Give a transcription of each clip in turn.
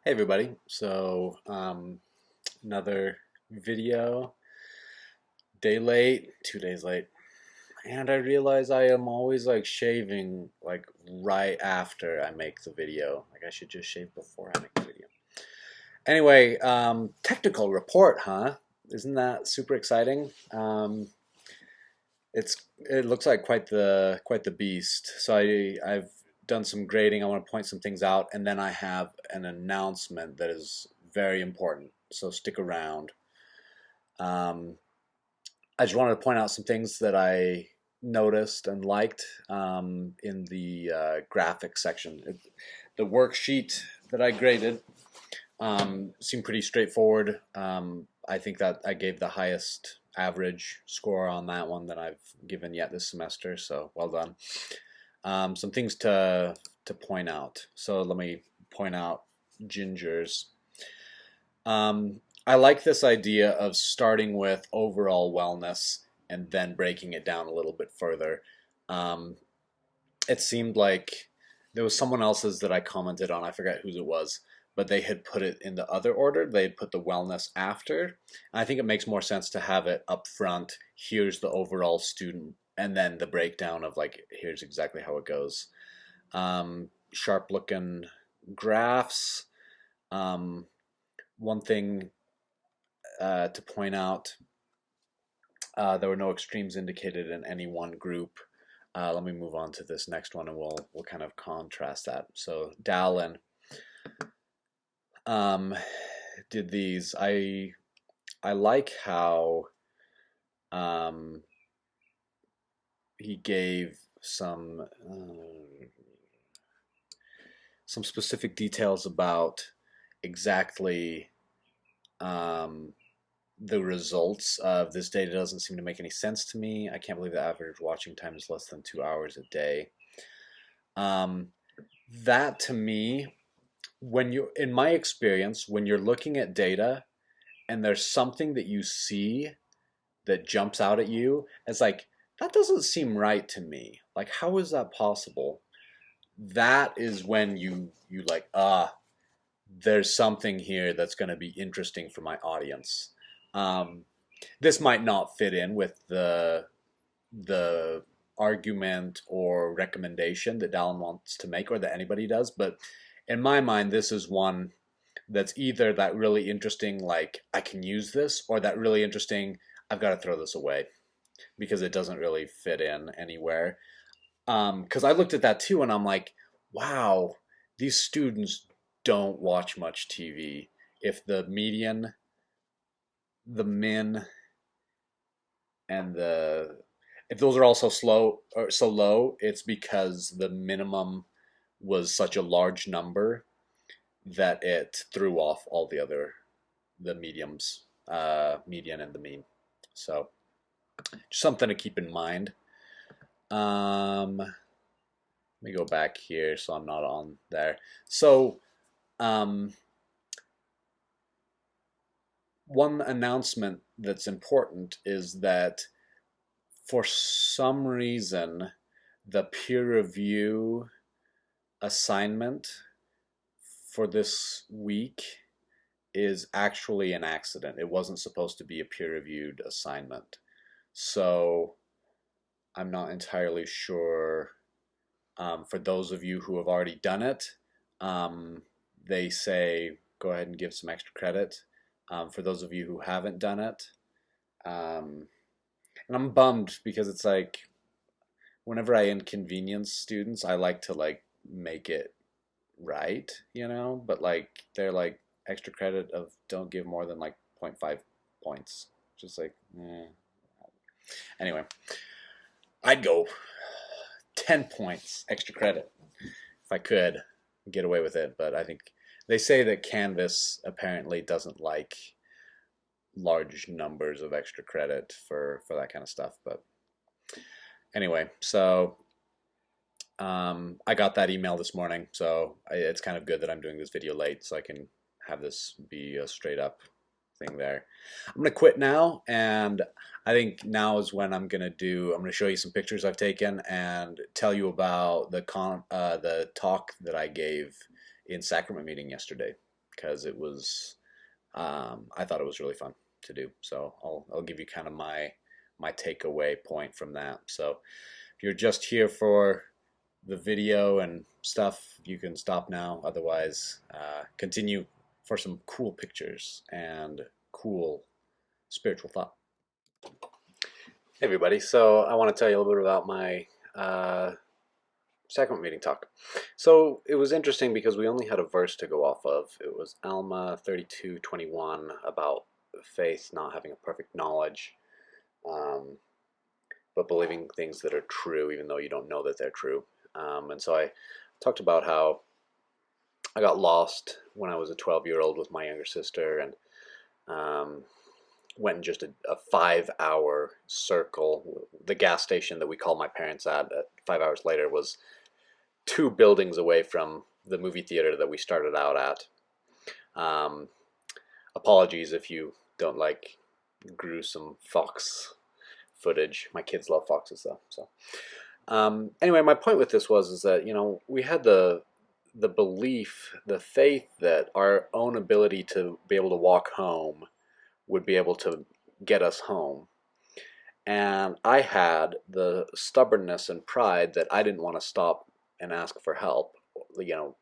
Hey everybody. Another video, day late, 2 days late, and I realize I am always like shaving like right after I make the video. Like I should just shave before I make the video. Anyway, technical report, huh? Isn't that super exciting? It looks like quite the beast. I've done some grading. I want to point some things out, and then I have an announcement that is very important. So stick around. Um, I just wanted to point out some things that I noticed and liked in the graphics section. The worksheet that I graded seemed pretty straightforward. I think that I gave the highest average score on that one that I've given yet this semester, so well done. Some things to point out. So let me point out Ginger's. I like this idea of starting with overall wellness and then breaking it down a little bit further. Um, it seemed like there was someone else's that I commented on. I forget whose it was, but they had put it in the other order. They had put the wellness after. And I think it makes more sense to have it up front. Here's the overall student, and then the breakdown of like, here's exactly how it goes. Sharp looking graphs. One thing to point out, there were no extremes indicated in any one group. Let me move on to this next one, and we'll kind of contrast that. So Dallin did these. I like how he gave some specific details about exactly the results of this data. Doesn't seem to make any sense to me. I can't believe the average watching time is less than 2 hours a day. That to me, in my experience, when you're looking at data and there's something that you see that jumps out at you, it's like, that doesn't seem right to me. Like, how is that possible? That is when you like, there's something here that's going to be interesting for my audience. Um, this might not fit in with the argument or recommendation that Dallin wants to make, or that anybody does, but in my mind, this is one that's either that really interesting, like I can use this, or that really interesting, I've got to throw this away because it doesn't really fit in anywhere. Because I looked at that too, and I'm like, wow, these students don't watch much TV. If the median, the min, and the if those are also slow or so low, it's because the minimum was such a large number that it threw off all the mediums, median and the mean. So just something to keep in mind. Let me go back here so I'm not on there. So one announcement that's important is that for some reason, the peer review assignment for this week is actually an accident. It wasn't supposed to be a peer-reviewed assignment. So I'm not entirely sure. For those of you who have already done it, they say go ahead and give some extra credit. For those of you who haven't done it, and I'm bummed because it's like whenever I inconvenience students, I like to like make it right, but like they're like extra credit of don't give more than like 0.5 points. Just like, Anyway, I'd go 10 points extra credit if I could get away with it, but I think they say that Canvas apparently doesn't like large numbers of extra credit for that kind of stuff. But anyway, so I got that email this morning, so it's kind of good that I'm doing this video late so I can have this be a straight up thing there. I'm gonna quit now, and I think now is when I'm gonna show you some pictures I've taken and tell you about the talk that I gave in sacrament meeting yesterday. because it was I thought it was really fun to do. So I'll give you kind of my takeaway point from that. So if you're just here for the video and stuff, you can stop now. Otherwise, continue for some cool pictures and cool spiritual thought. Hey everybody, so I want to tell you a little bit about my sacrament meeting talk. So it was interesting because we only had a verse to go off of. It was Alma 32:21 about faith not having a perfect knowledge, but believing things that are true even though you don't know that they're true. And so I talked about how I got lost when I was a 12-year-old with my younger sister, and went in just a 5-hour circle. The gas station that we called my parents at 5 hours later was 2 buildings away from the movie theater that we started out at. Apologies if you don't like gruesome fox footage. My kids love foxes though. So anyway, my point with this is that, you know, we had the belief, the faith that our own ability to be able to walk home would be able to get us home. And I had the stubbornness and pride that I didn't want to stop and ask for help, you know,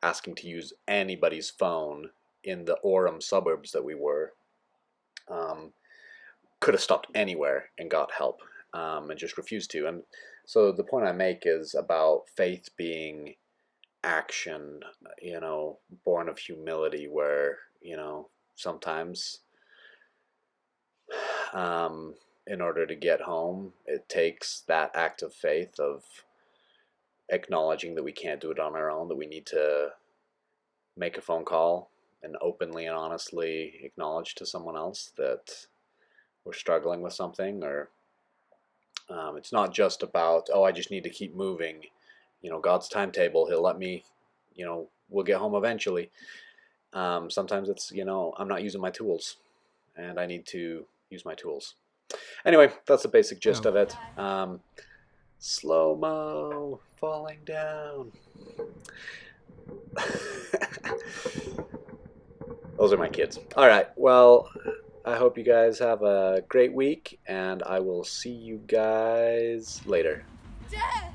asking to use anybody's phone in the Orem suburbs that we were. Could have stopped anywhere and got help, and just refused to. And so the point I make is about faith being action, you know, born of humility, where, you know, sometimes in order to get home, it takes that act of faith of acknowledging that we can't do it on our own, that we need to make a phone call and openly and honestly acknowledge to someone else that we're struggling with something. Or it's not just about, oh, I just need to keep moving. You know, God's timetable, he'll let me, you know, we'll get home eventually. Sometimes it's, you know, I'm not using my tools and I need to use my tools. Anyway, that's the basic gist of it. Slow-mo, falling down. Those are my kids. All right, well, I hope you guys have a great week, and I will see you guys later. Death!